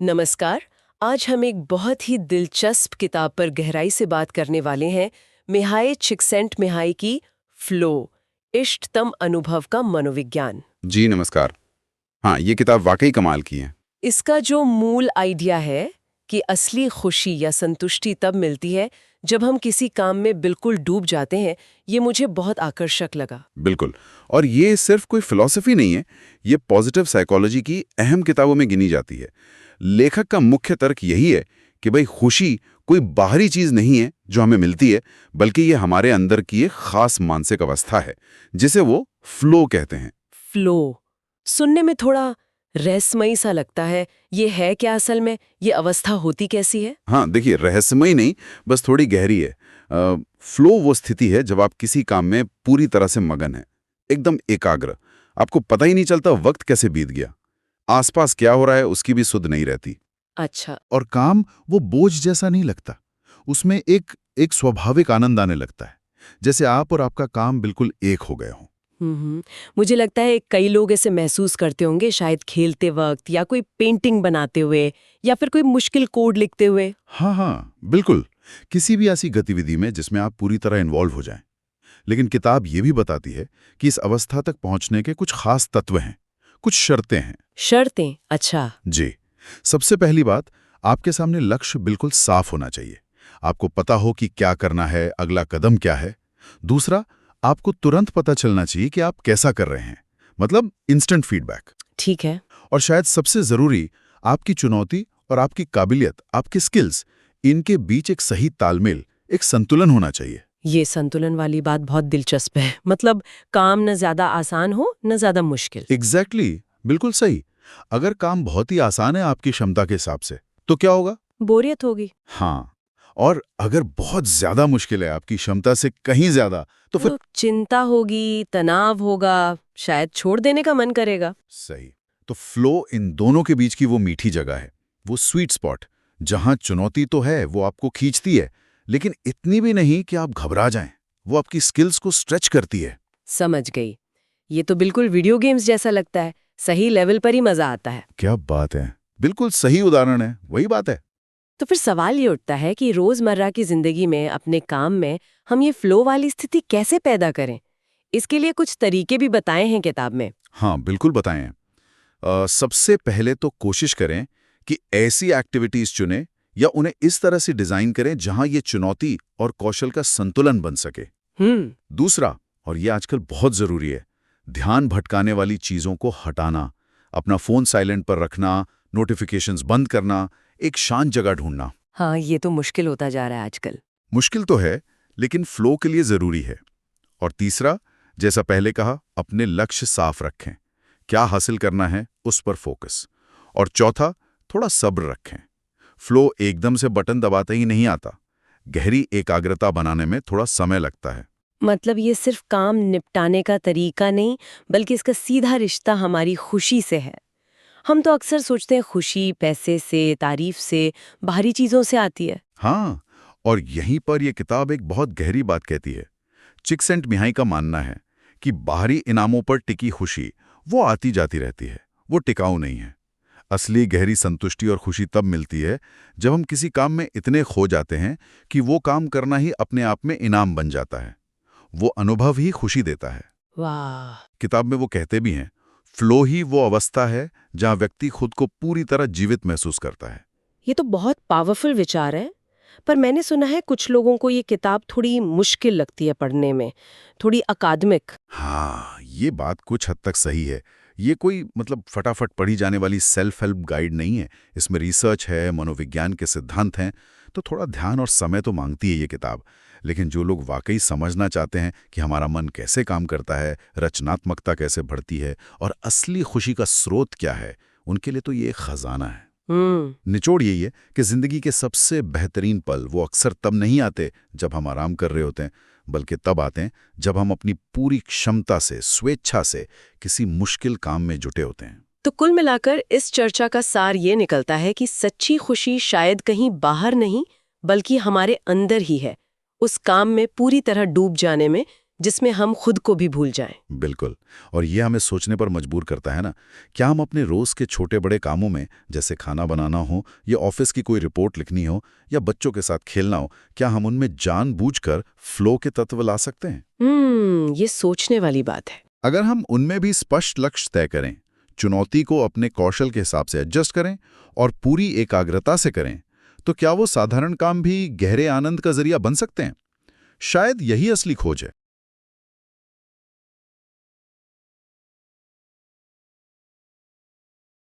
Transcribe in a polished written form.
नमस्कार। आज हम एक बहुत ही दिलचस्प किताब पर गहराई से बात करने वाले हैं। मिहाई चिक्सेंटमिहाई की फ्लो, इष्टतम अनुभव का मनोविज्ञान। जी नमस्कार। हाँ, ये किताब वाकई कमाल की है। इसका जो मूल आइडिया है कि असली खुशी या संतुष्टि तब मिलती है जब हम किसी काम में बिल्कुल डूब जाते हैं, ये मुझे बहुत आकर्षक लगा। बिल्कुल। और ये सिर्फ कोई फिलॉसफी नहीं है, ये पॉजिटिव साइकोलॉजी की अहम किताबों में गिनी जाती है। लेखक का मुख्य तर्क यही है कि भाई खुशी कोई बाहरी चीज नहीं है जो हमें मिलती है, बल्कि ये हमारे अंदर की एक खास मानसिक अवस्था है, जिसे वो फ्लो कहते हैं। फ्लो सुनने में थोड़ा रहस्यमयी सा लगता है। ये है क्या असल में? ये अवस्था होती कैसी है? हाँ देखिए, रहस्यमयी नहीं, बस थोड़ी गहरी है। फ्लो वो स्थिति है जब आप किसी काम में पूरी तरह से मगन है, एकदम एकाग्र। आपको पता ही नहीं चलता वक्त कैसे बीत गया, आसपास क्या हो रहा है उसकी भी सुध नहीं रहती। अच्छा। और काम वो बोझ जैसा नहीं लगता। उसमें एक एक स्वाभाविक आनंद आने लगता है, जैसे आप और आपका काम बिल्कुल एक हो गए हों। हम्म। मुझे लगता है कई लोग ऐसे महसूस करते होंगे, शायद खेलते वक्त या कोई पेंटिंग बनाते हुए या फिर कोई मुश्किल कोड लिखते हुए। हाँ, बिल्कुल। किसी भी ऐसी गतिविधि में जिसमें आप पूरी तरह इन्वॉल्व हो जाएं। लेकिन किताब ये भी बताती है कि इस अवस्था तक पहुंचने के कुछ खास तत्व हैं, कुछ शर्तें हैं। शर्तें? अच्छा। जी। सबसे पहली बात, आपके सामने लक्ष्य बिल्कुल साफ होना चाहिए। आपको पता हो कि क्या करना है, अगला कदम क्या है। दूसरा, आपको तुरंत पता चलना चाहिए कि आप कैसा कर रहे हैं, मतलब इंस्टेंट फीडबैक। ठीक है। और शायद सबसे जरूरी, आपकी चुनौती और आपकी काबिलियत, आपकी स्किल्स, इनके बीच एक सही तालमेल, एक संतुलन होना चाहिए। ये संतुलन वाली बात बहुत दिलचस्प है। मतलब काम न ज्यादा आसान हो न ज्यादा मुश्किल। एग्जैक्टली, बिल्कुल सही। अगर काम बहुत ही आसान है आपकी क्षमता के हिसाब से, तो क्या होगा? बोरियत होगी। हाँ। और अगर बहुत ज्यादा मुश्किल है आपकी क्षमता से कहीं ज्यादा, तो फिर तो चिंता होगी, तनाव होगा, शायद छोड़ देने का मन करेगा। सही। तो फ्लो इन दोनों के बीच की वो मीठी जगह है, वो स्वीट स्पॉट, जहां चुनौती तो है, वो आपको खींचती है, लेकिन इतनी भी नहीं कि आप घबरा जाएं। वो आपकी स्किल्स को स्ट्रेच करती है। समझ गई। ये तो बिल्कुल वीडियो गेम्स जैसा लगता है। सही लेवल पर ही मजा आता है। क्या बात है, बिल्कुल सही उदाहरण है, वही बात है। तो फिर सवाल ये उठता है कि रोजमर्रा की जिंदगी में, अपने काम में हम ये फ्लो वाली स्थिति कैसे पैदा करें? इसके लिए कुछ तरीके भी बताए हैं किताब में। हाँ बिल्कुल बताएं। सबसे पहले तो कोशिश करें कि ऐसी एक्टिविटीज चुनें या उन्हें इस तरह से डिजाइन करें जहां ये चुनौती और कौशल का संतुलन बन सके। दूसरा, और ये आजकल बहुत जरूरी है, ध्यान भटकाने वाली चीजों को हटाना, अपना फोन साइलेंट पर रखना, नोटिफिकेशंस बंद करना, एक शांत जगह ढूंढना। हाँ, ये तो मुश्किल होता जा रहा है आजकल। मुश्किल तो है, लेकिन फ्लो के लिए जरूरी है। और तीसरा, जैसा पहले कहा, अपने लक्ष्य साफ रखें, क्या हासिल करना है उस पर फोकस। और चौथा, थोड़ा सब्र रखें। फ्लो एकदम से बटन दबाते ही नहीं आता, गहरी एकाग्रता बनाने में थोड़ा समय लगता है। मतलब ये सिर्फ काम निपटाने का तरीका नहीं, बल्कि इसका सीधा रिश्ता हमारी खुशी से है। हम तो अक्सर सोचते हैं खुशी पैसे से, तारीफ से, बाहरी चीजों से आती है। हाँ, और यहीं पर यह किताब एक बहुत गहरी बात कहती है। चिक्सेंटमिहाई का मानना है कि बाहरी इनामों पर टिकी खुशी वो आती जाती रहती है, वो टिकाऊ नहीं है। असली गहरी संतुष्टि और खुशी तब मिलती है जब हम किसी काम में इतने खो जाते हैं कि वो काम करना ही अपने आप में इनाम बन जाता है। वो अनुभव ही खुशी देता है। वाह। किताब में वो कहते भी हैं, फ्लो ही वो अवस्था है जहां व्यक्ति खुद को पूरी तरह जीवित महसूस करता है। ये तो बहुत पावरफुल विचार है। पर मैंने सुना है कुछ लोगों को ये किताब थोड़ी मुश्किल लगती है पढ़ने में, थोड़ी अकादमिक। हाँ, ये बात कुछ हद तक सही है। ये कोई मतलब फटाफट पढ़ी जाने वाली सेल्फ हेल्प गाइड नहीं है। इसमें रिसर्च है, मनोविज्ञान के सिद्धांत हैं, तो थोड़ा ध्यान और समय तो मांगती है ये किताब। लेकिन जो लोग वाकई समझना चाहते हैं कि हमारा मन कैसे काम करता है, रचनात्मकता कैसे बढ़ती है और असली खुशी का स्रोत क्या है, उनके लिए तो ये एक खजाना है। निचोड़ यही है कि जिंदगी के सबसे बेहतरीन पल वो अक्सर तब नहीं आते जब हम आराम कर रहे होते हैं, बल्कि तब आते हैं जब हम अपनी पूरी क्षमता से, स्वेच्छा से किसी मुश्किल काम में जुटे होते हैं। तो कुल मिलाकर इस चर्चा का सार ये निकलता है कि सच्ची खुशी शायद कहीं बाहर नहीं, बल्कि हमारे अंदर ही है। उस काम में पूरी तरह डूब जाने में जिसमें हम खुद को भी भूल जाएं। बिल्कुल। और ये हमें सोचने पर मजबूर करता है ना, क्या हम अपने रोज के छोटे बड़े कामों में, जैसे खाना बनाना हो या ऑफिस की कोई रिपोर्ट लिखनी हो या बच्चों के साथ खेलना हो, क्या हम उनमें जानबूझकर फ्लो के तत्व ला सकते हैं? ये सोचने वाली बात है। अगर हम उनमें भी स्पष्ट लक्ष्य तय करें, चुनौती को अपने कौशल के हिसाब से एडजस्ट करें और पूरी एकाग्रता से करें, तो क्या वो साधारण काम भी गहरे आनंद का जरिया बन सकते हैं? शायद यही असली खोज है।